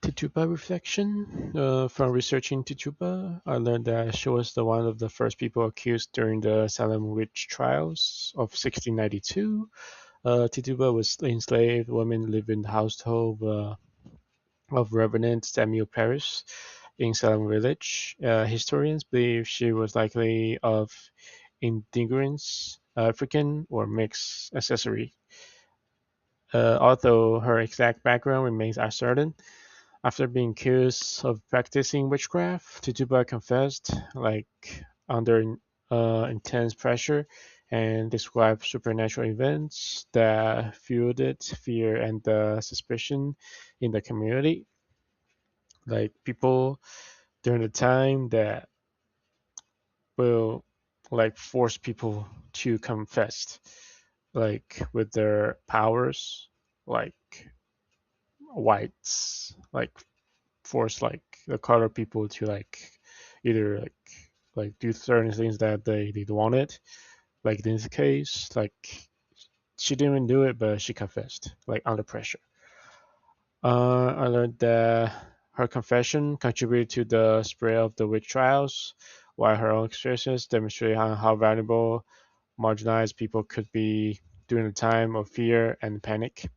Tituba reflection. From researching Tituba, I learned that she was the one of the first people accused during the Salem witch trials of 1692. Tituba was enslaved woman lived in the household of Reverend Samuel Parris in Salem Village. Historians believe she was likely of indigenous African or mixed ancestry, although her exact background remains uncertain. After being accused of practicing witchcraft, Tituba confessed, under intense pressure, and described supernatural events that fueled fear and suspicion in the community. Like people during the time that will force people to confess, with their powers, like whites, force the color people to either do certain things that they wanted. Like in this case, she didn't even do it, but she confessed, under pressure. I learned that her confession contributed to the spread of the witch trials, while her own experiences demonstrated how valuable marginalized people could be during a time of fear and panic.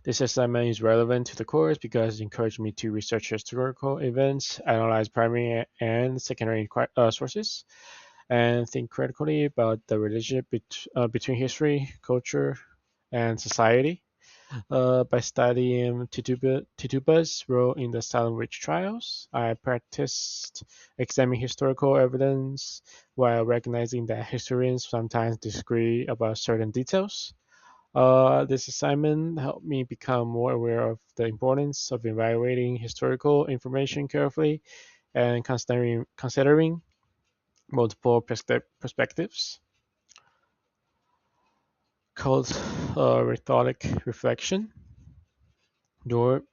This assignment is relevant to the course because it encouraged me to research historical events, analyze primary and secondary sources, and think critically about the relationship between history, culture, and society. By studying Tituba's role in the Salem witch trials, I practiced examining historical evidence while recognizing that historians sometimes disagree about certain details. This assignment helped me become more aware of the importance of evaluating historical information carefully and considering multiple perspectives. Called rhetoric reflection, Dor-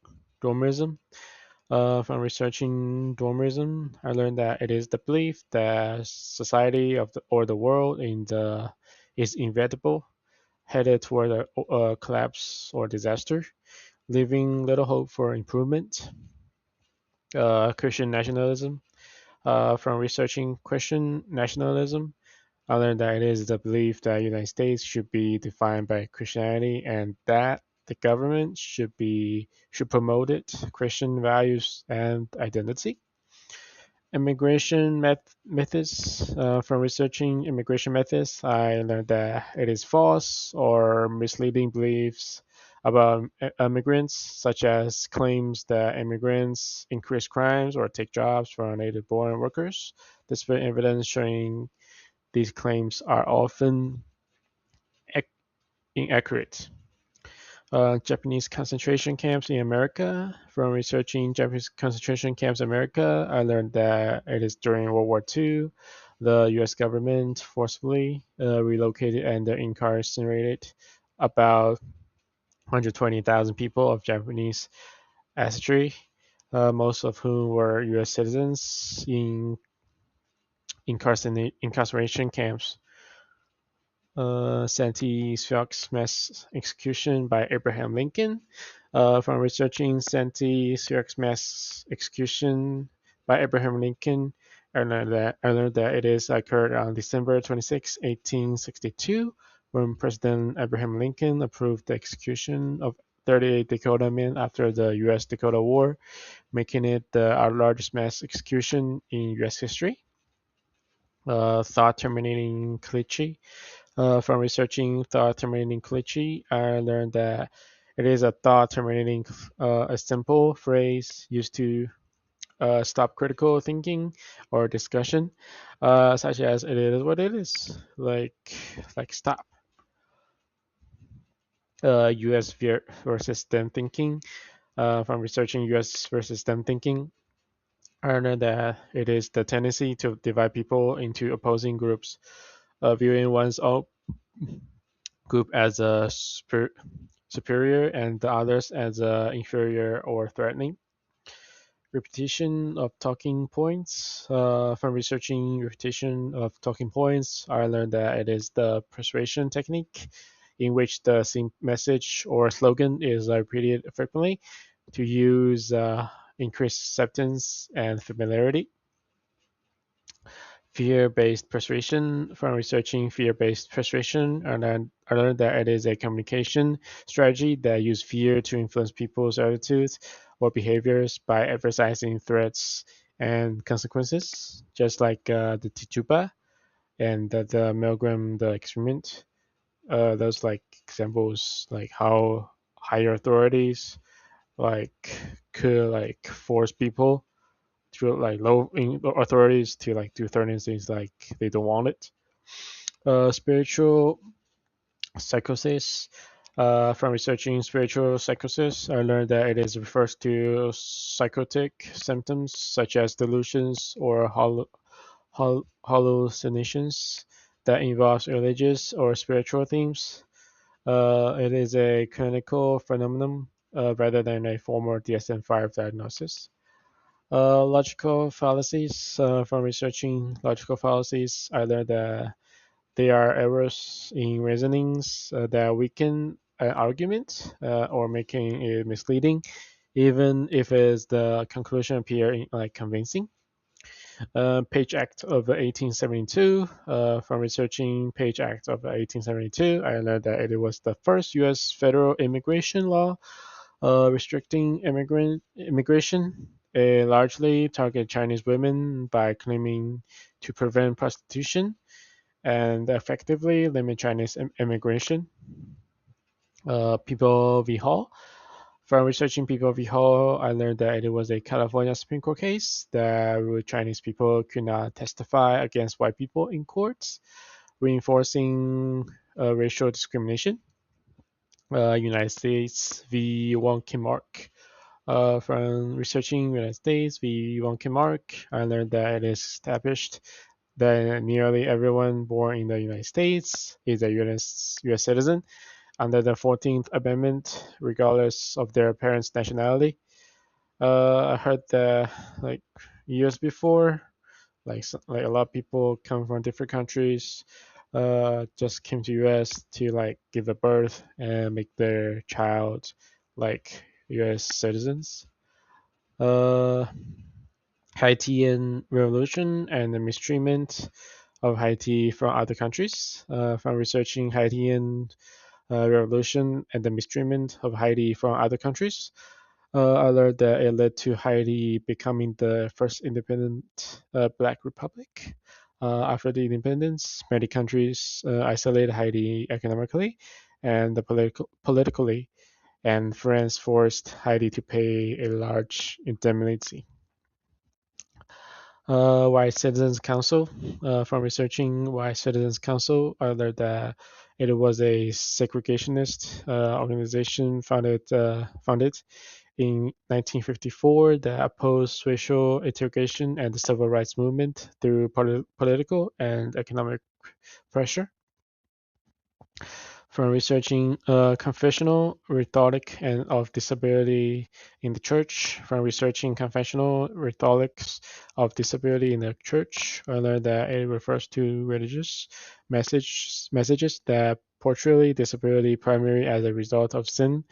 Dormism. From researching Dormism, I learned that it is the belief that society or the world is inevitable, headed toward a collapse or disaster, leaving little hope for improvement. Christian nationalism. From researching Christian nationalism, I learned that it is the belief that the United States should be defined by Christianity and that the government should promote it, Christian values and identity. Immigration methods. From researching immigration methods, I learned that it is false or misleading beliefs about immigrants, such as claims that immigrants increase crimes or take jobs from native-born workers. Despite evidence showing these claims are often inaccurate. Japanese concentration camps in America. From researching Japanese concentration camps in America, I learned that it is during World War II, the U.S. government forcibly relocated and incarcerated about 120,000 people of Japanese ancestry, most of whom were U.S. citizens in incarceration camps. Santee Sioux mass execution by Abraham Lincoln. From researching Santee Sioux mass execution by Abraham Lincoln, I learned that it is occurred on December 26, 1862, when President Abraham Lincoln approved the execution of 38 Dakota men after the U.S. Dakota War, making it the largest mass execution in U.S. history. Thought terminating Clichy. From researching thought terminating Clichy, I learned that it is a thought terminating a simple phrase used to stop critical thinking or discussion, such as "it is what it is," like stop. U.S. versus them thinking. From researching U.S. versus them thinking, I learned that it is the tendency to divide people into opposing groups, viewing one's own group as a superior and the others as inferior or threatening. Repetition of talking points. From researching repetition of talking points, I learned that it is the persuasion technique in which the same message or slogan is repeated frequently to use increased acceptance and familiarity. Fear-based persuasion. From researching fear-based persuasion, I learned that it is a communication strategy that uses fear to influence people's attitudes or behaviors by emphasizing threats and consequences, just like the Tituba and the Milgram the experiment. Those like examples like how higher authorities like could like force people through like low authorities to like do certain things like they don't want it. Spiritual psychosis. From researching spiritual psychosis, I learned that it is refers to psychotic symptoms such as delusions or hallucinations that involves religious or spiritual themes. It is a clinical phenomenon rather than a formal DSM-5 diagnosis. Logical fallacies. From researching logical fallacies, I learned that they are errors in reasonings that weaken an argument or making it misleading, even if is the conclusion appear like convincing. Page Act of 1872. From researching Page Act of 1872, I learned that it was the first U.S. federal immigration law restricting immigration. It largely targeted Chinese women by claiming to prevent prostitution and effectively limit Chinese immigration. People v. Hall. From researching People v. Hall, I learned that it was a California Supreme Court case that ruled Chinese people could not testify against white people in courts, reinforcing racial discrimination. United States v. Wong Kim Ark. From researching United States v. Wong Kim Ark, I learned that it is established that nearly everyone born in the United States is a US citizen under the 14th Amendment, regardless of their parents' nationality. I heard that like years before, like a lot of people come from different countries, just came to US to like give a birth and make their child like US citizens. Uh, Haitian Revolution and the mistreatment of Haiti from other countries. From researching Haitian Revolution and the mistreatment of Haiti from other countries, I learned that it led to Haiti becoming the first independent Black republic. After the independence, many countries isolated Haiti economically and politically, and France forced Haiti to pay a large indemnity. White Citizens Council. From researching White Citizens Council, I learned that it was a segregationist organization founded in 1954 that opposed racial integration and the civil rights movement through political and economic pressure. From researching confessional rhetoric and of disability in the church. From researching confessional rhetorics of disability in the church, I learned that it refers to religious messages that portray disability primarily as a result of sin,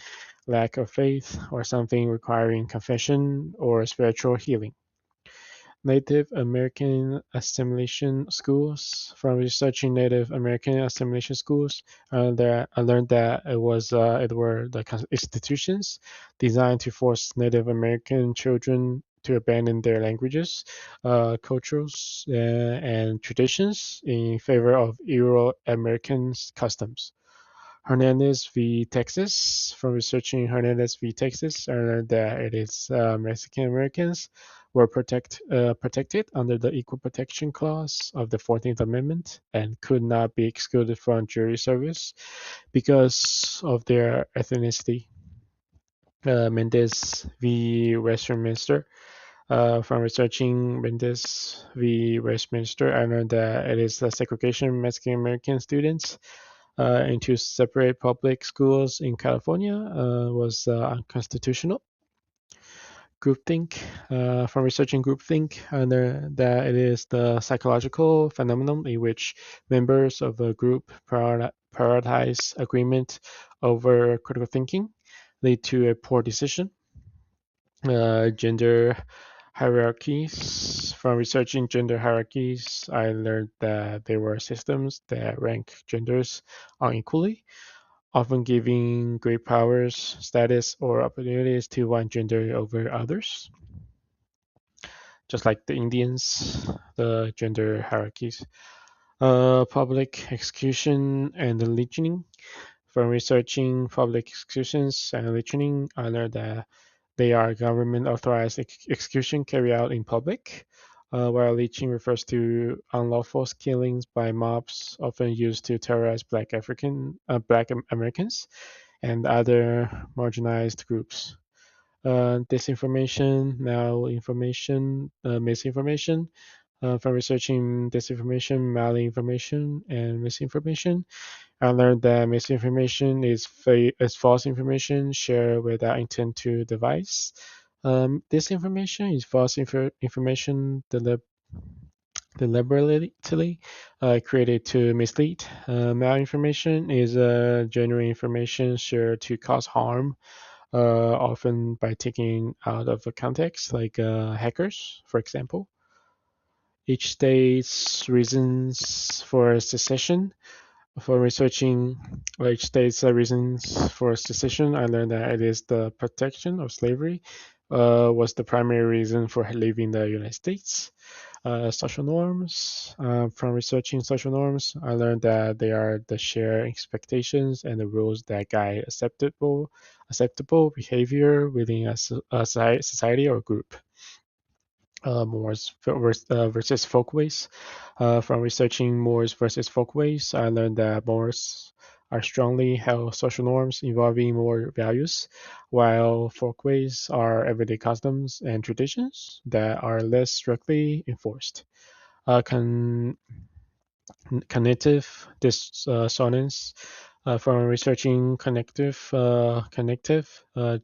lack of faith, or something requiring confession or spiritual healing. Native American assimilation schools. From researching Native American assimilation schools, I learned that it were the institutions designed to force Native American children to abandon their languages, cultures, and traditions in favor of Euro American customs. Hernandez v. Texas. From researching Hernandez v. Texas, I learned that it is Mexican Americans were protected under the Equal Protection Clause of the 14th Amendment and could not be excluded from jury service because of their ethnicity. Mendez v. Westminster. From researching Mendez v. Westminster, I learned that it is the segregation of Mexican American students into separate public schools in California was unconstitutional. Groupthink. From researching groupthink, I learned that it is the psychological phenomenon in which members of a group prioritize agreement over critical thinking, lead to a poor decision. Gender hierarchies. From researching gender hierarchies, I learned that there were systems that rank genders unequally, often giving great powers, status, or opportunities to one gender over others. Just like the Indians, the gender hierarchies. Public execution and lynching. From researching public executions and lynching, I learned that they are government authorized execution carried out in public, while lynching refers to unlawful killings by mobs, often used to terrorize Black Americans and other marginalized groups. Disinformation, malinformation, misinformation. From researching disinformation, malinformation, and misinformation, I learned that misinformation is false information shared without intent to devise. Disinformation is false information deliberately created to mislead. Malinformation is genuine information shared to cause harm, often by taking out of the context, like hackers, for example. Each state's reasons for secession. For researching each state's reasons for secession, I learned that it is the protection of slavery was the primary reason for leaving the United States. Social norms. From researching social norms, I learned that they are the shared expectations and the rules that guide acceptable behavior within a society or group. Moors versus folkways. From researching Moors versus folkways, I learned that Moors are strongly held social norms involving Moor values, while folkways are everyday customs and traditions that are less strictly enforced. Con- Cognitive dissonance. From researching connective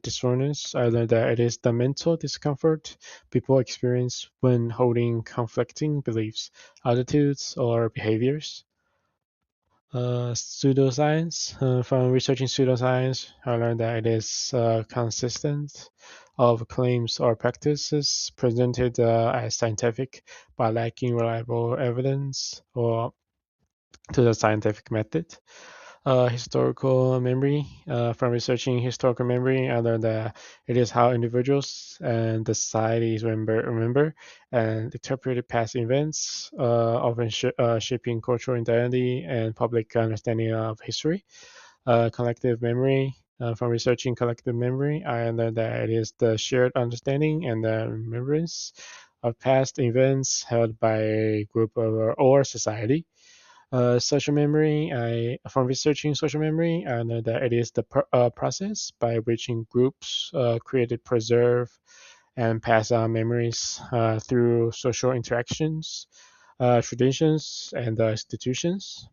dissonance, I learned that it is the mental discomfort people experience when holding conflicting beliefs, attitudes, or behaviors. Pseudoscience. From researching pseudoscience, I learned that it is consistent of claims or practices presented as scientific but lacking reliable evidence or to the scientific method. Historical memory. From researching historical memory, I learned that it is how individuals and the societies remember and interpret past events, often shaping cultural identity and public understanding of history. Collective memory. From researching collective memory, I learned that it is the shared understanding and the remembrance of past events held by a group or society. Social memory, from researching social memory, I know that it is the process by which groups created, preserve, and pass on memories through social interactions, traditions, and institutions.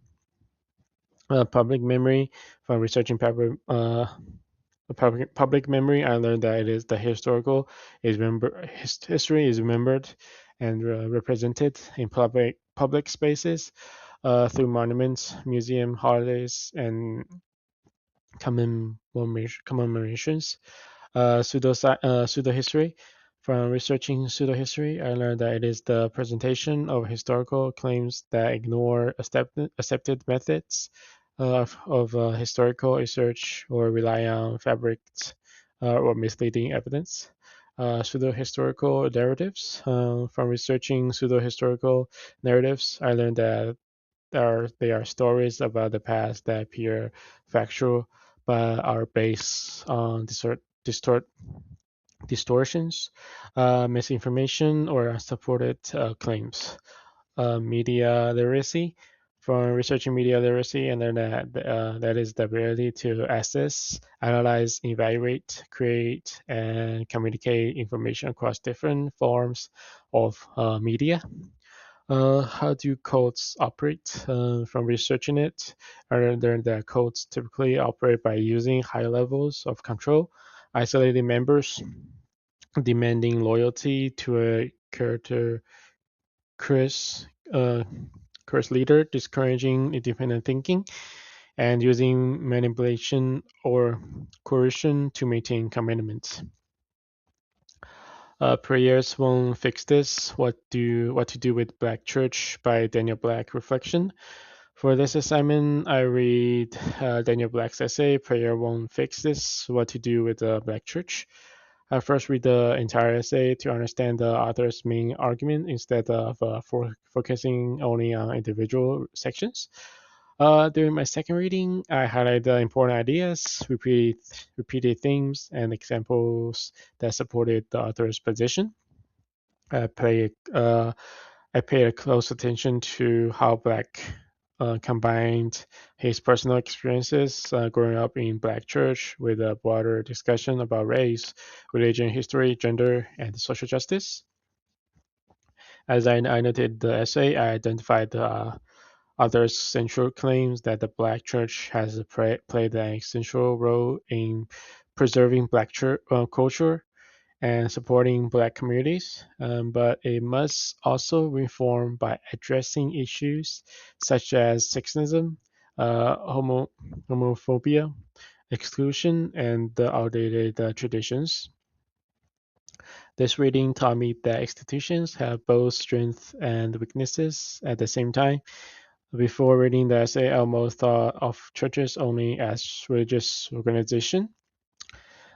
Public memory, from researching public memory, I learned that it is the historical history is remembered and represented in public spaces through monuments, museum, holidays, and commemorations. Pseudo history. From researching pseudo history, I learned that it is the presentation of historical claims that ignore accepted methods of historical research or rely on fabrics or misleading evidence. Pseudo historical narratives. From researching pseudo historical narratives, I learned that they are stories about the past that appear factual but are based on distortions, misinformation, or unsupported claims. Media literacy. From researching media literacy, and then that is the ability to access, analyze, evaluate, create, and communicate information across different forms of media. How do codes operate? From researching it, I learned that codes typically operate by using high levels of control, isolating members, demanding loyalty to a character curse, uh, curse leader, discouraging independent thinking, and using manipulation or coercion to maintain commitment. Prayers Won't Fix This: What to Do with Black Church by Daniel Black Reflection. For this assignment, I read Daniel Black's essay, Prayer Won't Fix This: What to Do with the Black Church. I first read the entire essay to understand the author's main argument instead of focusing only on individual sections. During my second reading, I highlight the important ideas, repeated themes, and examples that supported the author's position. I pay uh, I paid close attention to how Black combined his personal experiences growing up in Black church with a broader discussion about race, religion, history, gender, and social justice. As I noted the essay, I identified other central claims that the Black church has played an essential role in preserving Black church, culture and supporting Black communities, but it must also reform by addressing issues such as sexism, homophobia, exclusion, and the outdated traditions. This reading taught me that institutions have both strengths and weaknesses at the same time. Before reading the essay, I almost thought of churches only as religious organizations.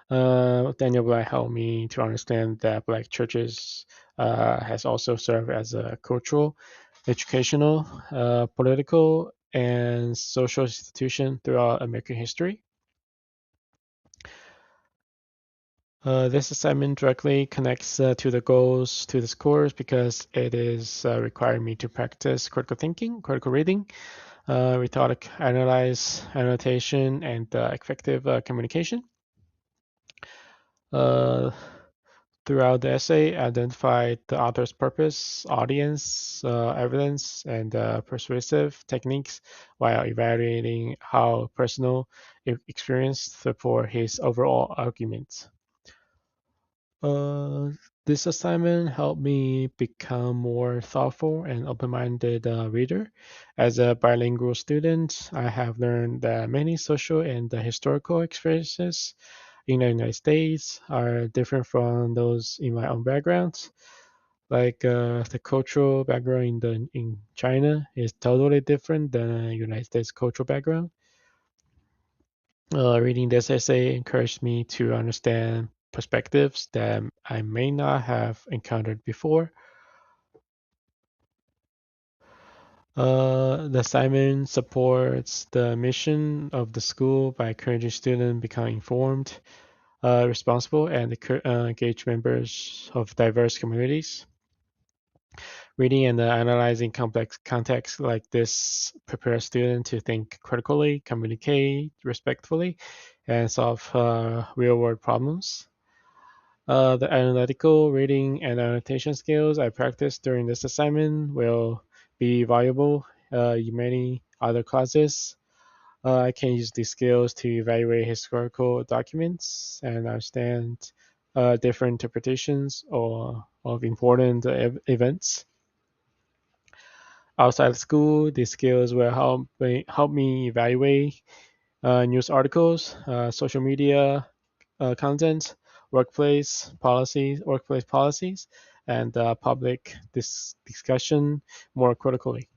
Daniel Black helped me to understand that Black churches has also served as a cultural, educational, political, and social institution throughout American history. This assignment directly connects to the goals to this course because it is requiring me to practice critical thinking, critical reading, rhetoric analyze, annotation, and effective communication. Uh, Throughout the essay, identified the author's purpose, audience, evidence, and persuasive techniques while evaluating how personal experience support his overall argument. Uh, this assignment helped me become more thoughtful and open-minded reader. As a bilingual student, I have learned that many social and historical experiences in the United States are different from those in my own background. Like the cultural background in China is totally different than the United States cultural background. Reading this essay encouraged me to understand perspectives that I may not have encountered before. The assignment supports the mission of the school by encouraging students become informed, responsible, and engaged members of diverse communities. Reading and analyzing complex contexts like this prepare students to think critically, communicate respectfully, and solve real-world problems. The analytical reading and annotation skills I practiced during this assignment will be valuable in many other classes. I can use these skills to evaluate historical documents and understand different interpretations of important events. Outside of school, these skills will help me evaluate news articles, social media content, workplace policies, and public discussion more critically.